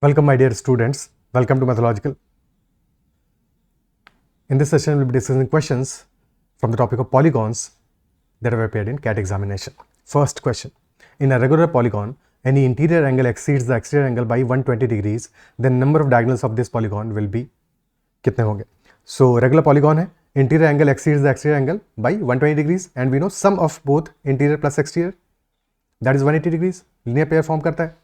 Welcome my dear students, welcome to Mathological. In this session we will be discussing questions from the topic of polygons that have appeared in CAT examination. First question, in a regular polygon, any interior angle exceeds the exterior angle by 120 degrees, then number of diagonals of this polygon will be कितने होंगे? So regular polygon है, interior angle exceeds the exterior angle by 120 degrees and we know sum of both interior plus exterior that is 180 degrees, linear pair form करता है.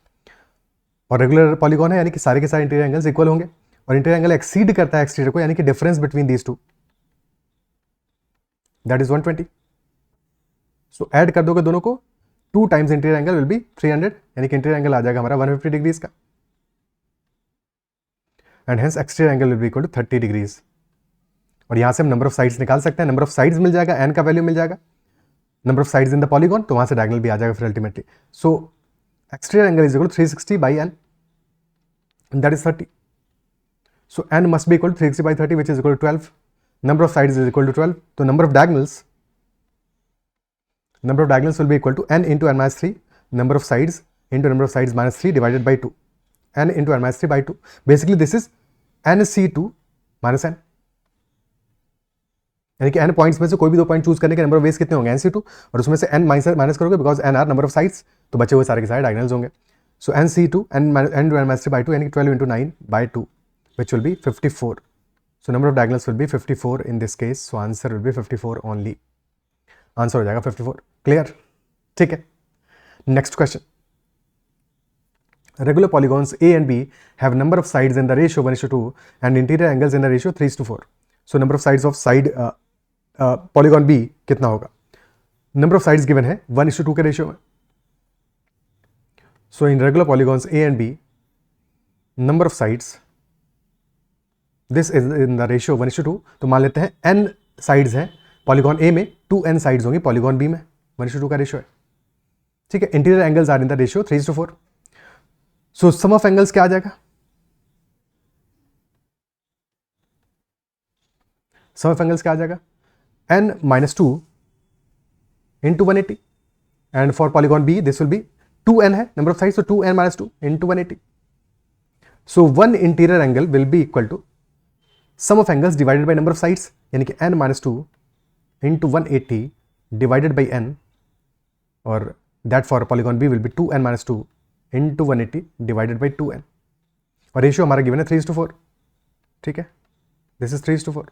और regular polygon है यानी कि सारे के सारे इंटीरियर एंगल्स इक्वल होंगे और इंटीरियर एंगल एक्सीड करता है एक्सटीरियर को यानी कि difference between these two that is 120. So add कर दोगे दोनों को, 2 times interior angle will B 300 यानी कि इंटीरियर एंगल आ जाएगा हमारा 150 डिग्रीज का and hence exterior angle will be equal to 30 degrees. और यहां से हम नंबर ऑफ साइड्स निकाल सकते हैं. नंबर ऑफ साइड्स मिल जाएगा, एन का वैल्यू मिल जाएगा, number of sides in the polygon, तो वहां से डायगोनल भी आ जाएगा फिर ultimately. So exterior angle is equal to 360 by n, and that is 30. So n must be equal to 360 by 30, which is equal to 12. Number of sides is equal to 12. So number of diagonals will be equal to n into n minus 3. Number of sides into number of sides minus 3 divided by 2. n into n minus 3 by 2. Basically this is nc2 minus n. यानी कि n points में से कोई भी 2 point choose करने के number of ways कितने होंगे? nc2, और उसमें से n माइनस करोगे because n are number of sides, तो बचे हुए सारे के सारे डायगोनल्स होंगे. सो nc2 n minus 3 by 2 यानी कि 12 into 9 by 2 which will be 54. So number of diagonals will be 54 in this case. So answer will be 54 only. Answer हो जाएगा 54. क्लियर? ठीक है. Next question. Regular polygons A and B have number of sides in the ratio 1:2 and interior angles in the ratio 3:4. So number of sides of side polygon B कितना होगा? Number of sides given है 1:2 के ratio में. So in regular polygons A and B, number of sides, this is in the ratio 1:2. तो मान लेते हैं n sides हैं polygon A में, 2n sides होंगी polygon B में, 1:2 का रेशियो है. ठीक है. Interior angles are in the ratio 3:4. So sum of angles क्या आ जाएगा? सम ऑफ एंगल्स क्या आ जाएगा? n minus 2 into 180 and for polygon B this will be 2n है number of sides, so 2n minus 2 into 180. So one interior angle will be equal to sum of angles divided by number of sides यानी कि n minus 2 into 180 divided by n, और that for polygon B will be 2n minus 2 into 180 divided by 2n, और ratio हमारा given है 3:4. ठीक है. This is 3:4.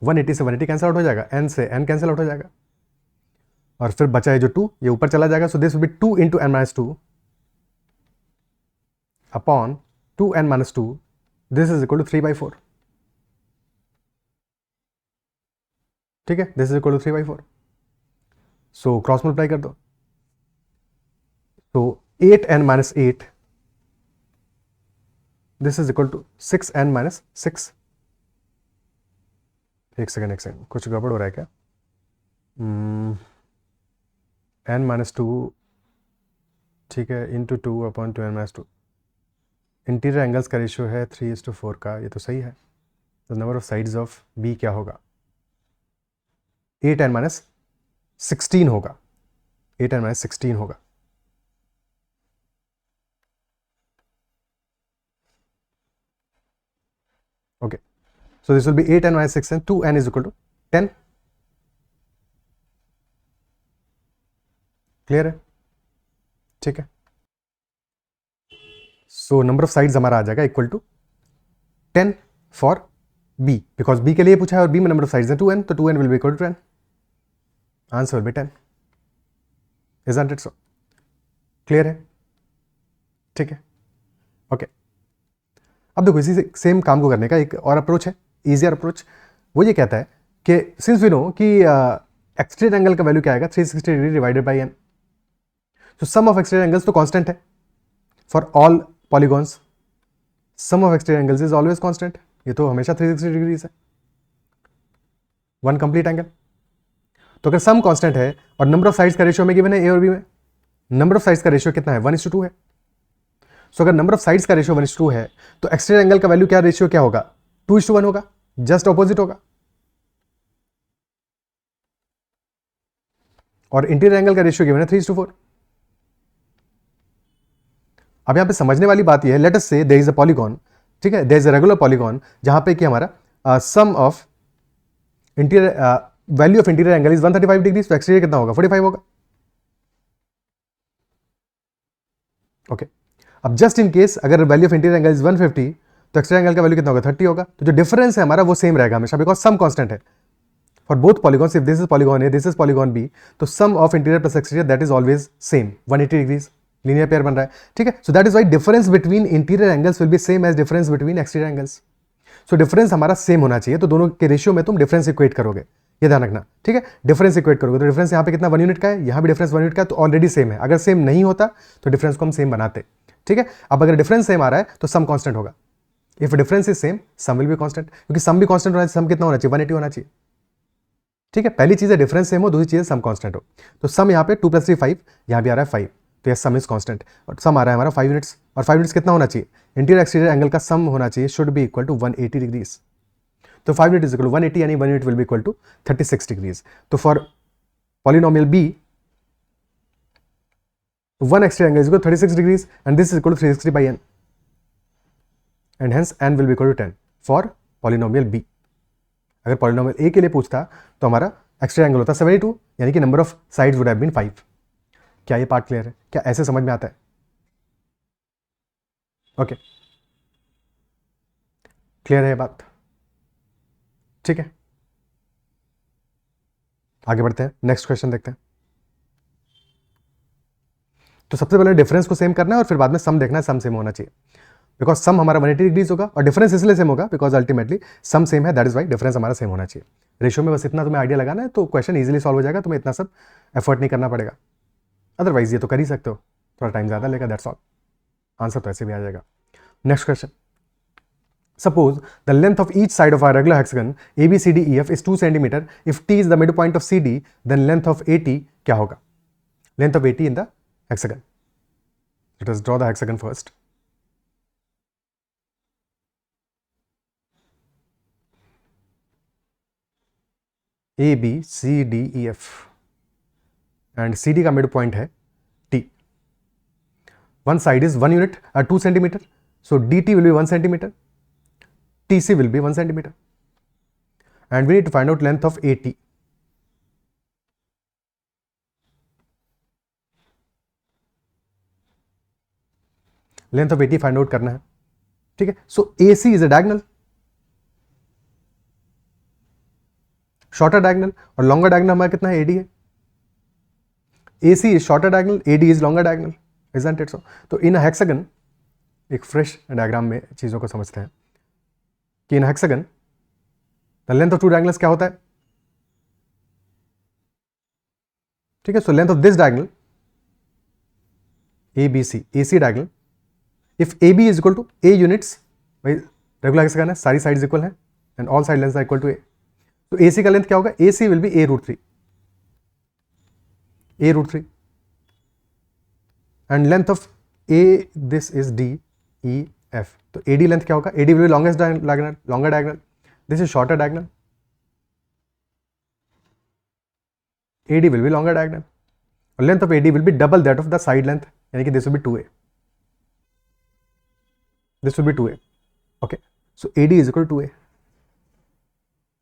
One 180 से 180 cancel out हो जाएगा, n से n कैंसिल आउट हो जाएगा, और फिर बचा है जो 2 ये ऊपर चला जाएगा. So this will be 2 into n minus 2 upon 2n minus 2. This is equal to 3/4. ठीक है. This is equal to 3/4. So cross multiply कर दो. तो 8n minus 8, this is equal to 6n minus 6. एक सेकेंड कुछ गड़बड़ हो रहा है क्या? n minus 2, ठीक है, into 2 upon 2n minus 2. Interior angles का रेशियो है 3:4 का, ये तो सही है. तो number of sides of B क्या होगा? 8n minus 16 होगा. 8n minus 16 होगा. Okay. So this will be 8n minus 6n, 2n is equal to 10. Clear है? ठीक है. सो नंबर ऑफ साइड्स हमारा आ जाएगा equal to 10 for B, because B के लिए पूछा है और B में नंबर ऑफ साइड्स है 2n, तो 2n will be equal to 10. Answer will be 10. Isn't it so? Clear है? ठीक है. ओके. अब देखो इसी से सेम काम को करने का एक और अप्रोच है, इजियर अप्रोच. वो ये कहता है कि सिंस वी नो कि एक्सटीरियर एंगल का वैल्यू क्या आएगा? 360 degree divided by n. So sum of exterior angles तो कांस्टेंट है for all polygons. Sum of exterior angles is always constant. ये तो हमेशा 360 डिग्री है, वन कंप्लीट एंगल. तो अगर सम कांस्टेंट है और नंबर ऑफ साइड्स का रेशियो में गिवन है A और B में, नंबर ऑफ साइड्स का रेशियो कितना है? 1:2 है. सो अगर नंबर ऑफ साइड्स का रेशियो 1:2 है तो एक्सटीरियर एंगल का वैल्यू क्या रेशियो क्या होगा? 2:1 होगा, जस्ट ऑपोजिट होगा. और इंटीरियर एंगल का रेशियो गिवन है 3:4। अब यहां पे समझने वाली बात यह है, लेट अस से देयर इज अ पॉलीगॉन, ठीक है, there is a regular polygon जहां पे कि हमारा sum of interior value of interior angle is 135 degree, तो एक्सटीरियर कितना होगा 45 होगा। ओके, अब जस्ट इन केस अगर value of interior angle is 150 तो एक्सटीरियर एंगल का वैल्यू कितना होगा 30 होगा। तो जो डिफरेंस है हमारा वो सेम रहेगा हमेशा, बिकॉज सम कांस्टेंट है for both polygons. If this is polygon A, this is polygon B, तो sum of interior plus exterior that is always same 180 degrees, linear pair बन रहा है, ठीक है। So that is why difference between interior angles will be same as difference between exterior angles. So difference हमारा same होना चाहिए, तो दोनों के रेशियो में तुम डिफरेंस इक्वेट करोगे, ये ध्यान रखना, ठीक है। डिफरेंस इक्वेट करोगे तो डिफरेंस यहाँ पे कितना 1 यूनिट का है, यहाँ भी डिफरेंस 1 यूनिट का है, तो ऑलरेडी सेम है। अगर सेम नहीं होता तो डिफरेंस को हम सेम बनाते, ठीक है। अब अगर डिफरेंस सेम आ रहा है तो सम कांस्टेंट होगा। If difference is same sum will be constant, क्योंकि सम भी कांस्टेंट होना चाहिए। सम कितना होना चाहिए 180 होना चाहिए, ठीक है। पहली चीज है डिफरेंस सेम हो, दूसरी चीज है सम कांस्टेंट हो। तो सम यहाँ पे 2 + 3 5, यहाँ भी आ रहा है 5, तो यह सम इज कांस्टेंट और सम आ रहा है हमारा 5 यूनिट्स। और 5 यूनिट्स कितना होना चाहिए, इंटीरियर एक्सटीरियर एंगल का सम होना चाहिए, should be equal to 180 degrees. तो 5 यूनिट इज इक्वल टू 180, यानी 1 unit will be equal to 36 degrees. तो for polynomial B 1 exterior angle is equal to 36 degrees and this is equal to 360 by n, and hence n will be equal to 10 for polynomial B. अगर polynomial A के लिए पूछता तो हमारा exterior angle होता 72, यानी कि number of sides would have been 5। क्या ये पार्ट क्लियर है? क्या ऐसे समझ में आता है? ओके, क्लियर है ये बात? ठीक है, आगे बढ़ते हैं, नेक्स्ट क्वेश्चन देखते हैं। तो सबसे पहले डिफरेंस को सेम करना है और फिर बाद में सम देखना है, सम सेम होना चाहिए, बिकॉज सम हमारा 180 डिग्रीज होगा और डिफरेंस इसलिए सेम होगा बिकॉज अल्टीमेटली सम सेम है, दैट इज वाई डिफरेंस हमारा सेम होना चाहिए। रेशियो में बस इतना तुम्हें आइडिया लगाना है तो क्वेश्चन इजीली सॉल्व हो जाएगा, तुम्हें इतना सब एफर्ट नहीं करना पड़ेगा। अदरवाइज ये तो कर ही सकते हो, थोड़ा टाइम ज़्यादा लेगा, दैट्स ऑल। आंसर तो ऐसे भी आ जाएगा। Next question, suppose the length of each side of a regular hexagon ABCDEF is 2 centimetre, if T is the midpoint of CD then length of AT क्या होगा? Length of AT in the hexagon. Let us draw the hexagon first. ABCDEF and CD का midpoint है T। One side is 1 unit 2 centimetre, so DT will be 1 centimeter, TC will be 1 centimeter, and we need to find out length of AT. Length of AT find out करना है, ठीक है। So AC is a diagonal, shorter diagonal, और longer diagonal हमारा कितना है AD है। AC is shorter diagonal, AD is longer diagonal, isn't it so? तो in a hexagon, एक फ्रेश डायग्राम में चीजों को समझते हैं कि in hexagon the length of 2 diagonals क्या होता है, ठीक है। So length of this diagonal ABC, AC diagonal, if AB is equal to A units, भाई रेगुलर हेक्सागन है, सारी साइड्स इक्वल हैं and all side lengths are equal to A, तो AC का लेंथ क्या होगा, AC will be A√3, A√3, and length of A this is DEF, तो AD length क्या होगा, AD will be longest diagonal, longer diagonal, this is shorter diagonal, AD will be longer diagonal, और length of AD will be double that of the side length, यानी कि this will be 2A, this will be 2A, okay. So AD is equal to A,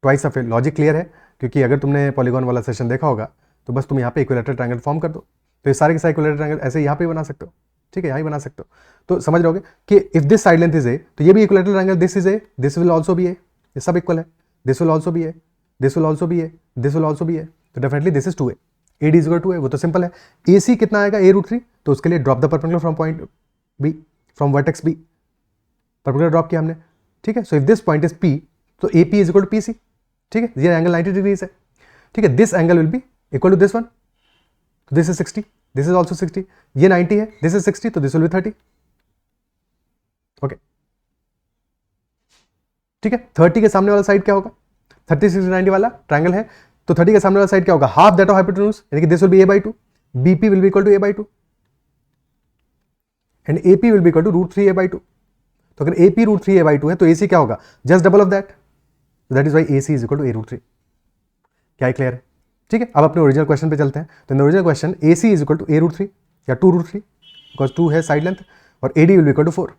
twice of A। Logic clear है? क्योंकि अगर तुमने polygon वाला session देखा होगा तो बस तुम यहाँ पे इक्विलेटरल ट्रायंगल फॉर्म कर दो, तो ये सारे के सारे इक्विलेटरल ट्रायंगल ऐसे यहाँ पे बना सकते हो, ठीक है, यहाँ ही बना सकते हो। तो समझ रहोगे कि if this side length is A तो ये भी equilateral triangle, this is A, this will also be A, ये सब इक्वल है, this will also be A, this will also be A, this will also be A, तो definitely this is 2A, AD is equal to A, वो तो simple है। AC कितना आएगा A√3, तो उसके लिए drop the perpendicular from point B, from vertex B, perpendicular drop किया हमने, ठीक है। So if this point is P तो AP is equal to PC, ठीक है, ये एंगल 90 डिग्रीज है, ठीक है। This angle will be equal to this one, तो this is 60, this is also 60, ये 90 है, दिस इज 60, तो दिस विल बी 30, ओके, ठीक है। 30 के सामने वाला साइड क्या होगा, 30 60 90 वाला ट्रायंगल है, तो 30 के सामने वाला साइड क्या होगा, हाफ दैट ऑफ हाइपोटेन्यूज, यानी कि this will be A/2, BP will be equal to A/2 and AP will be equal to √3A/2। तो अगर AP √3A/2 है तो AC क्या होगा, just double of that, that is why AC is equal to A√3। क्या है, clear है? ठीक है, अब अपने ओरिजिनल क्वेश्चन पे चलते हैं। तो in original question A C is equal to A√3 या 2√3 बिकॉज 2 है साइड लेंथ, और AD will be equal to 4।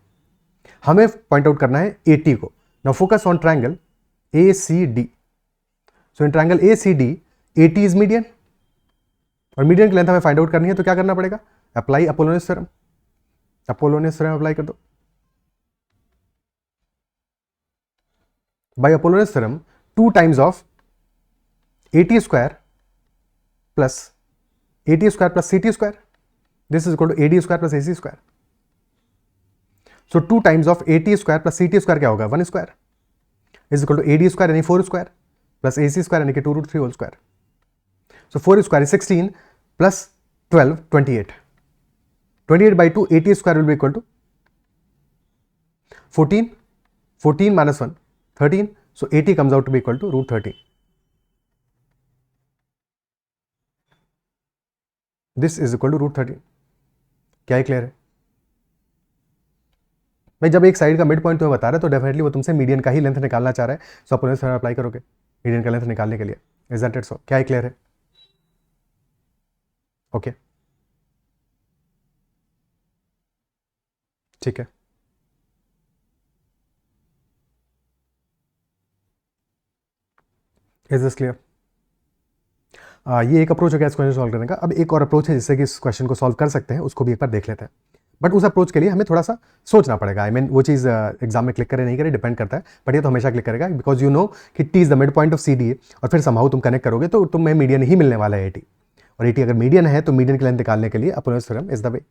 हमें पॉइंट आउट करना है AT को। Now focus on triangle ACD। So in triangle ACD AT is median, और median की length हमें फाइंड आउट करनी है, तो क्या करना पड़ेगा? Apply Apollonius theorem. Apollonius theorem apply कर दो। By Apollonius theorem 2 times of AT square plus AT square plus CT square, this is equal to AD square plus AC square. So 2 times of AT square plus CT square क्या होगा? 1 square is equal to AD square यानी 4 square plus AC square यानी कि 2√3 whole square. So 4 square is 16 plus 12 28। 28 by 2 AT square will be equal to 14, 14 minus 1 13, so AT comes out to be equal to √13. This is equal to √13. क्या है? Clear है भाई? जब एक side का mid point तुम्हें बता रहा है तो डेफिनेटली वो तुमसे मीडियन का ही लेंथ निकालना चाह रहा है, सो अपोलोनियस थ्योरम अप्लाई करोगे मीडियन का लेंथ निकालने के लिए। Isn't it so? क्या है? क्लियर है? ओके ठीक है। Is this clear? ये एक अप्रोच हो गया इस क्वेश्चन सॉल्व करने का। अब एक और अप्रोच है जिससे कि इस क्वेश्चन को सॉल्व कर सकते हैं, उसको भी एक बार देख लेते हैं। बट उस अप्रोच के लिए हमें थोड़ा सा सोचना पड़ेगा। आई मीन वो चीज़ एग्जाम में क्लिक करे नहीं करे डिपेंड करता है, बट ये तो हमेशा क्लिक करेगा बिकॉज यू नो कि T is the midpoint of CD और फिर समहाउ तुम कनेक्ट करोगे तो तुम्हें मीडियन ही मिलने वाला है AT, और AT अगर मीडियन है तो मीडियन की लेंथ निकालने के लिए Apollonius theorem is the way.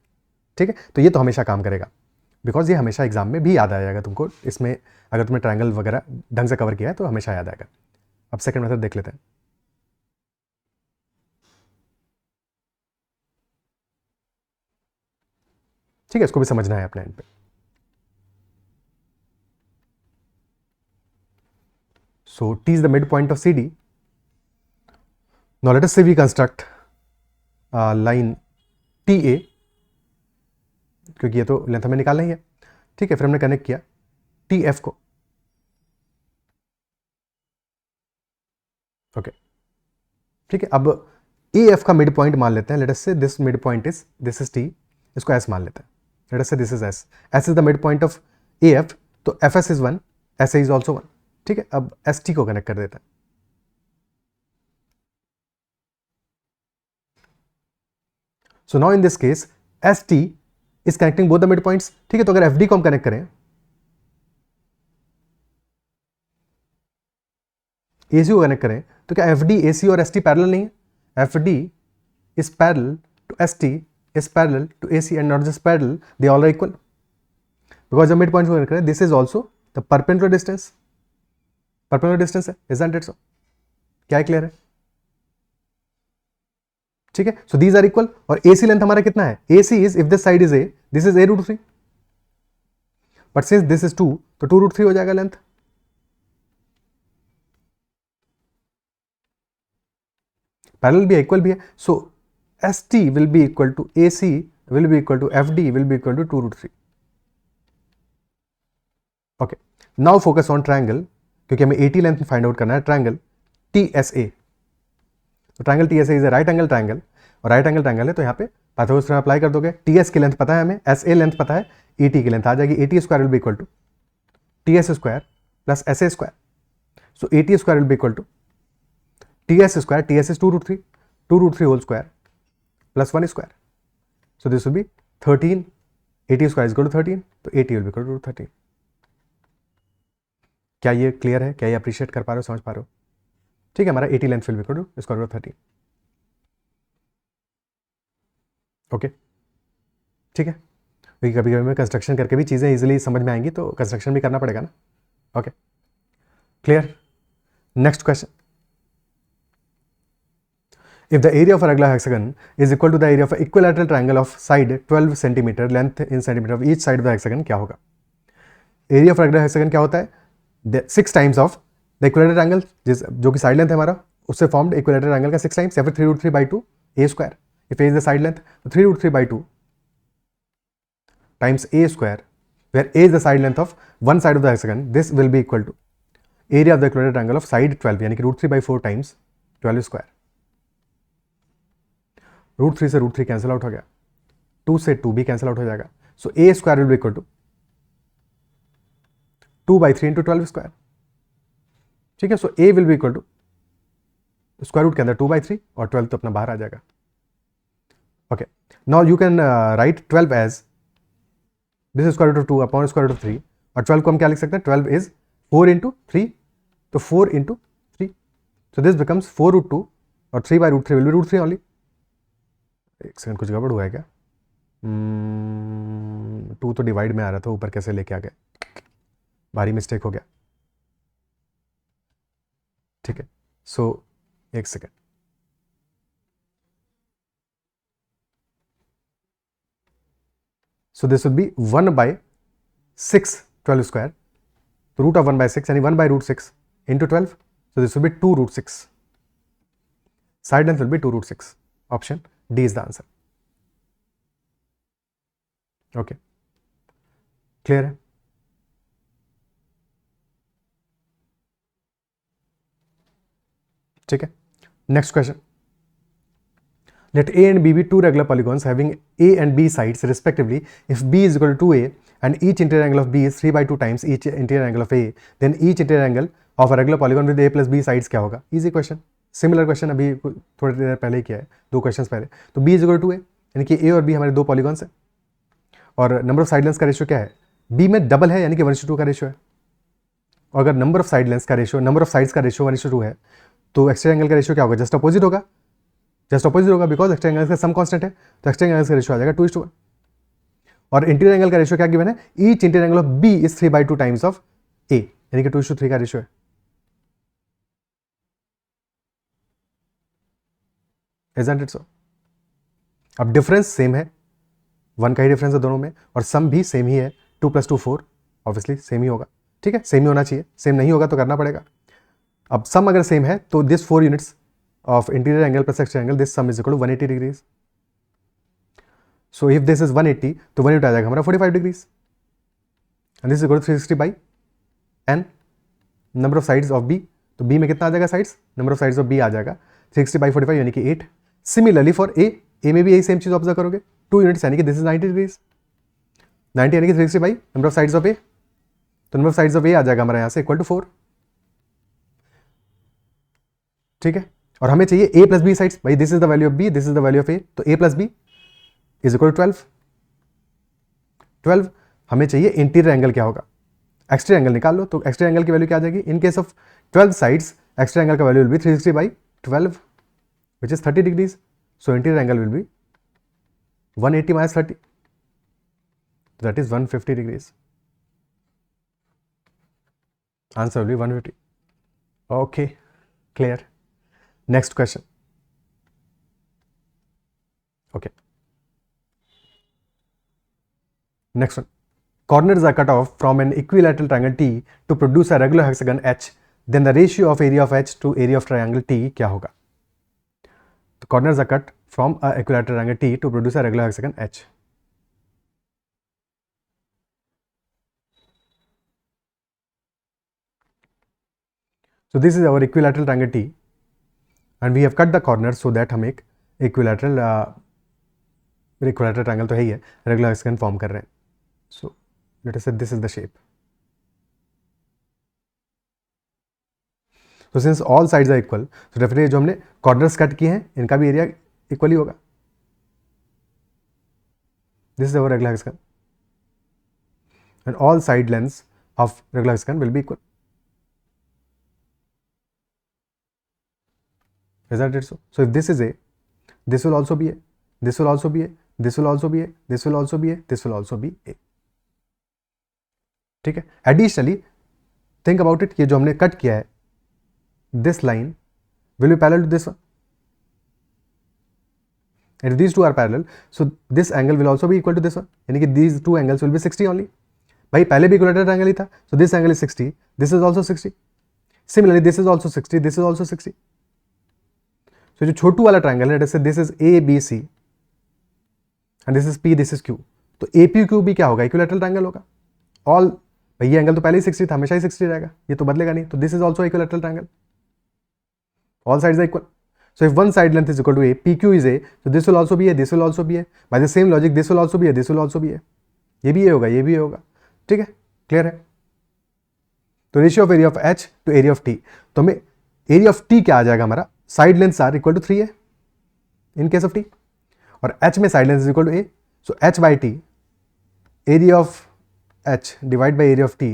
ठीक है, तो ये तो हमेशा काम करेगा बिकॉज ये हमेशा एग्जाम में भी याद आ जाएगा तुमको। इसमें अगर तुमने ट्रायंगल वगैरह ढंग से कवर किया है तो हमेशा याद आएगा। अब सेकंड मेथड देख लेते हैं। ठीक है, इसको भी समझना है अपने एंड पे। So T is the midpoint of CD. Now let us say we construct line TA, क्योंकि ये तो लेंथ हमें निकालना ही है। ठीक है, फिर हमने कनेक्ट किया TF को। ओके ठीक है, अब AF का मिड पॉइंट मान लेते हैं। लेट अस से this mid point is this is T, इसको S मान लेते हैं। लेट अस से this is S, S is the midpoint of AF, तो FS is 1, SA is also 1। ठीक है, अब ST को कनेक्ट कर देता है। So now in this case ST is connecting both the mid points. ठीक है, तो अगर FD को हम कनेक्ट करें, AC को कनेक्ट करें, तो क्या FD AC और ST पैरेलल नहीं है? FD is parallel to ST is parallel to AC and not just parallel, they all are equal because जब मिड पॉइंट को कनेक्ट करें this is also the perpendicular distance. Perpendicular distance है, isn't it so? क्या है? Clear है? ठीक है, so these are equal. और AC लेंथ हमारा कितना है? AC is if this side is A, this is A√3, but since this is 2 तो 2√3 हो जाएगा लेंथ। पैरेलल भी है, इक्वल भी है, so ST will be equal to AC will be equal to FD will be equal to 2√3। Okay, now focus on triangle, क्योंकि हमें AT length find out करना है। ट्रायंगल TSA, तो triangle TSA is a right angle triangle, और right angle triangle है तो यहाँ पे पाइथागोरस थ्योरम अप्लाई कर दोगे। TS की लेंथ पता है हमें, SA लेंथ पता है, ET की लेंथ आ जाएगी। AT square will be equal to TS square plus SA square, so AT square will be equal to TS square, TS is 2√3, 2√3 whole square plus 1 square, so this will be 13। AT square is equal to 13, तो AT will be equal to 13। क्या ये clear है? क्या ये appreciate कर पा रहे हो, समझ पा रहे हो? ठीक है, हमारा AT length will be equal to square root 13। Okay ठीक है, क्योंकि कभी कभी में कंस्ट्रक्शन करके भी चीज़ें इजीली समझ में आएंगी, तो कंस्ट्रक्शन भी करना पड़ेगा ना। Okay clear? Next question, if the area of a regular hexagon is equal to the area of an equilateral triangle of side 12 centimeter, length in centimeter of each side of the hexagon, क्या होगा? Area of regular hexagon क्या होता है? 6 times of the equilateral triangle, जो कि side length है हमारा, उससे फॉर्म्ड इक्विलेटरल ट्रायंगल का 6 टाइम्स, या फिर 3√3 by 2 A square. If A is the side length, तो 3√3 by 2 times A square, where A is the side length of one side of the hexagon, this will be equal to area of the equilateral triangle of side 12, यानी कि √3 by 4 times 12 square. √3 से √3 cancel out हो गया, 2 से 2 भी cancel out हो जाएगा. So a square will be equal to 2/3 into 12 square. ठीक है, so a will be equal to square root के अंदर 2/3 और 12 तो अपना बाहर आ जाएगा. Okay, now you can write 12 as this is square root of 2 upon square root of 3, और 12 को हम क्या लिख सकते हैं, 12 इज 4 इंटू 3, तो 4 इंटू 3, सो दिस बिकम्स 4√2 और 3/√3 विल बी √3 ओनली. एक सेकंड, कुछ गड़बड़ हुआ है क्या? 2 तो डिवाइड में आ रहा था, ऊपर कैसे लेके आ गए, भारी मिस्टेक हो गया. ठीक है, सो एक second, so this will B 1/6 12 square, तो रूट ऑफ 1/6 यानी 1/√6 into 12, so this will B 2√6. Side length will B 2√6. Option D is the answer. Okay, clear है? ठीक है, next question. Let A and B be two regular polygons having A and B sides respectively. If B is equal to 2A and each interior angle of B is 3/2 times each interior angle of A, then each interior angle of a regular polygon with A plus B sides क्या होगा? Easy question. Similar question अभी थोड़ी देर पहले ही किया है, 2 questions पहले. तो B is equal to A, यानी कि A और B हमारे 2 polygons हैं, और नंबर ऑफ साइड लेंस का रेशियो क्या है? B में डबल है, यानी कि 1:2 का रेशियो है. और अगर नंबर ऑफ साइड लेंस का रेशियो, नंबर ऑफ साइड्स का रेशियो 1:2 है, तो एक्सटीरियर एंगल का रेशियो क्या होगा? जस्ट अपोजिट होगा. जस्ट अपोजिट होगा बिकॉज एक्सटीरियर एंगल का सम कांस्टेंट है, तो एक्सटीरियर एंगल का रेशियो आ जाएगा 2:1. और इंटीरियर एंगल का रेशियो क्या गिवन है? Each interior angle of B is 3/2 times of A, यानी कि 2:3 का रेशियो है. इजंट इट सो? अब डिफरेंस सेम है, 1 का ही डिफरेंस है दोनों में, और सम भी सेम ही है, 2 + 2 4, ऑब्वियसली सेम ही होगा. ठीक है, सेम ही होना चाहिए, सेम नहीं होगा तो करना पड़ेगा. अब सम अगर सेम है तो this 4 units of interior angle plus exterior angle, this sum is equal to 180 degrees. So if this is 180, तो 180 आ जाएगा हमारा 45 degrees, and this is equal to 360 by n number of sides of B. तो B में कितना आ जाएगा sides? Number of sides of B आ जाएगा 360 by 45 यानी कि 8. सिमिलरली फॉर A, A में भी यही सेम चीज ऑब्जर्व करोगे, 2 यूनिट्स यानी कि दिस इज 90 डिग्रीज, 90 यानी कि 360 by number of sides of A, तो number of sides of A आ जाएगा हमारा यहाँ से इक्वल टू 4. ठीक है, और हमें चाहिए A plus B साइड्स. भाई this is the value of B, this is the value of A, तो A plus B is equal to 12. हमें चाहिए इंटीरियर एंगल क्या होगा? एक्सटीरियर एंगल निकाल लो, तो एक्सटीरियर एंगल की वैल्यू क्या आ जाएगी? In case of 12 sides, exterior angle का value will be 360 by 12 which is 30 degrees. So interior angle will be 180 minus 30, that is 150 degrees. Answer will be 150. Okay, clear. Next question. Okay. Next one. Corners are cut off from an equilateral triangle T to produce a regular hexagon H. Then the ratio of area of H to area of triangle T क्या होगा? The corners are cut from a equilateral triangle T to produce a regular hexagon H. So this is our equilateral triangle T. And we have cut the corners so that हम एक equilateral triangle तो है ही है, regular hexagon form कर रहे हैं. So let us say this is the shape. So since all sides are equal, so definitely जो हमने corners कट किए हैं इनका भी एरिया इक्वल ही होगा. This is our regular hexagon and all side lengths of regular hexagon will be equal. Is that it so? So if this is A, this will also be A, this will also be A, this will also be A, this will also be A, this will also be A. ठीक है, additionally think about it, ये जो हमने cut किया है, this line will be parallel to this one, and these two are parallel, so this angle will also be equal to this one, यानी कि these two angles will be 60 only. भाई पहले भी इक्विलेटरल ट्रायंगल ही था, so this angle is 60, this is also 60, similarly this is also 60, this is also 60. तो जो छोटू वाला triangle है, जैसे this is A B C and this is P, this is Q, तो ए पी क्यू भी क्या होगा? इक्विलेटरल ट्रायंगल होगा. ऑल भाई ये एंगल तो पहले ही 60 था, हमेशा ही 60 रहेगा, ये तो बदलेगा नहीं, तो this is also equilateral triangle, all sides are equal. So if one side length is equal to a, PQ is a, so this will also be a, this will also be a. By the same logic, this will also be a, this will also be a. ये भी ये होगा, ये भी ये होगा. ठीक है, क्लियर है. तो ratio of area of H to area of T. तो हमें एरिया ऑफ T क्या आ जाएगा हमारा? Side lengths are equal to 3a in case of T, और H में side length is equal to a. So H by T, area of H divide by area of T,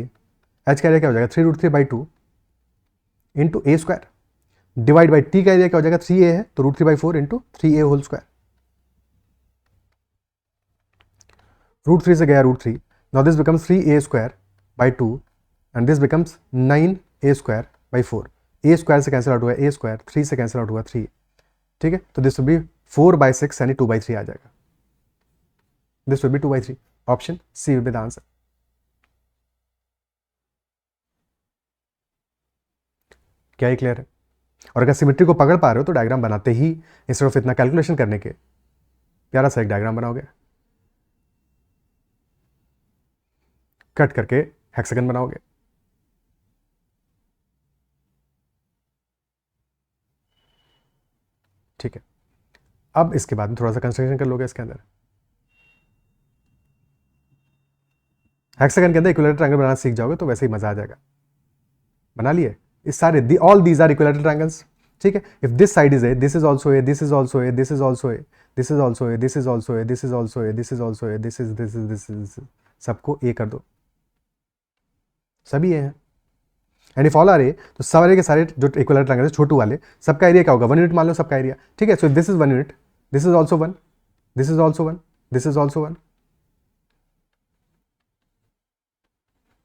H का area क्या हो जाएगा? 3√3 by 2 into a square, divide by T का area क्या हो जाएगा? 3a है तो √3 by 4 into 3a whole square. √3 से गया √3. Now this becomes 3a square by 2 and this becomes 9a square by 4. a square से कैंसिल आउट हुआ a स्क्वायर, 3 से कैंसिल आउट हुआ 3. ठीक है, तो दिस विल बी 4/6 यानी 2/3 आ जाएगा. This will be 2/3. Option C will be the answer. क्या ये क्लियर है? और अगर सिमेट्री को पकड़ पा रहे हो तो डायग्राम बनाते ही इंस्टेड ऑफ इतना कैलकुलेशन करने के प्यारा सा एक डायग्राम बनाओगे, कट करके हेक्सागन बनाओगे. ठीक है, अब इसके बाद में थोड़ा सा कंस्ट्रक्शन कर लोगे इसके अंदर. हेक्सागन के अंदर इक्विलैटरल ट्रायंगल बनाना सीख जाओगे तो वैसे ही मजा आ जाएगा. बना लिए इस सारे, all these are equilateral triangles. ठीक है, if this side is A, this is also A, this is also A, this is also A, this is also A, this is also A, this is also A, this is also A, this is सबको A कर दो, सभी A हैं. And if all are A, तो सारे के सारे जो इक्विलैटरल ट्रायंगल छोटू वाले सबका एरिया क्या होगा? 1 यूनिट मान लो सबका एरिया. ठीक है, सो this is 1 unit, this is also 1, this is also 1, this is also 1.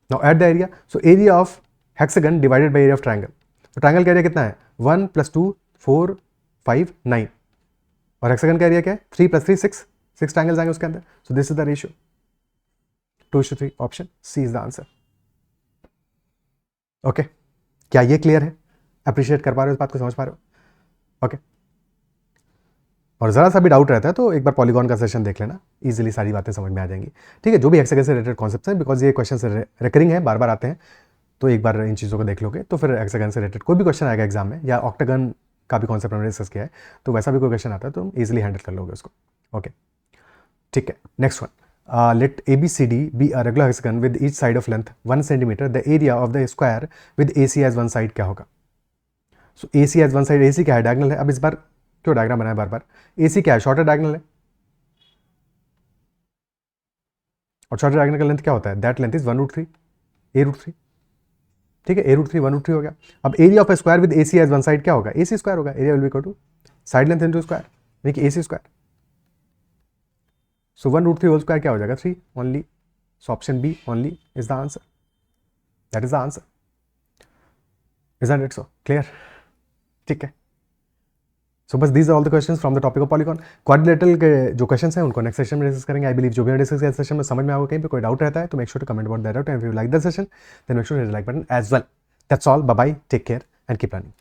Now at the area. So area of hexagon divided by area of triangle. तो ट्रायंगल का एरिया कितना है? 1 + 2 4 5 9, और हेक्सागन का एरिया क्या है? 3 + 3 6. 6 ट्रायंगल्स आएंगे उसके अंदर. So this is the ratio 2:3. Option C is the answer. Okay, क्या ये क्लियर है? अप्रिशिएट कर पा रहे हो इस बात को, समझ पा रहे हो? ओके, और ज़रा सा भी डाउट रहता है तो एक बार पॉलीगॉन का सेशन देख लेना, इजीली सारी बातें समझ में आ जाएंगी. ठीक है, जो भी हेक्सागन से रिलेटेड कॉन्सेप्ट्स हैं, बिकॉज ये क्वेश्चन रिकरिंग है, बार बार आते हैं, तो एक बार इन चीज़ों को देख लोगे तो फिर हेक्सागन से रिलेटेड कोई भी क्वेश्चन आएगा एग्जाम में, या ऑक्टागन का भी कॉन्सेप्ट हमने डिस्कस किया है, तो वैसा भी कोई क्वेश्चन आता है तो ईजिली हैंडल कर लोगे उसको. ओके, ठीक है. Next one, let ABCD be a regular hexagon with each side of length 1 cm. The area of the square with AC as one side क्या होगा? So AC as one side, AC क्या है? Diagonal है. अब इस बार क्यों diagram बनाया बार बार? AC क्या है? शॉर्टर डायगोनल है, और शॉर्टर डायगोनल का लेंथ क्या होता है? That length is 1√3 a√3. ठीक है, a√3 1√3 हो गया. अब area of a square with AC as one side क्या होगा? AC स्क्वायर होगा. Area will be equal to side length into square, यानी कि AC square. So 1√3 whole square क्या हो जाएगा? 3 only. So option B only is the answer. That is the answer. Isn't it so? Clear? ठीक है. सो बस these are all the questions from the topic of polygon. Quadrilateral के जो questions हैं उनको नेक्स्ट सेशन में डिस्कस करेंगे. I believe जो भी डिस्कस किया सेशन में समझ में आएगा. कहीं पे कोई डाउट रहता है तो make sure to comment about that out. And if you like the session then make sure to hit the like button as well. That's all. Bye bye, take care and keep learning.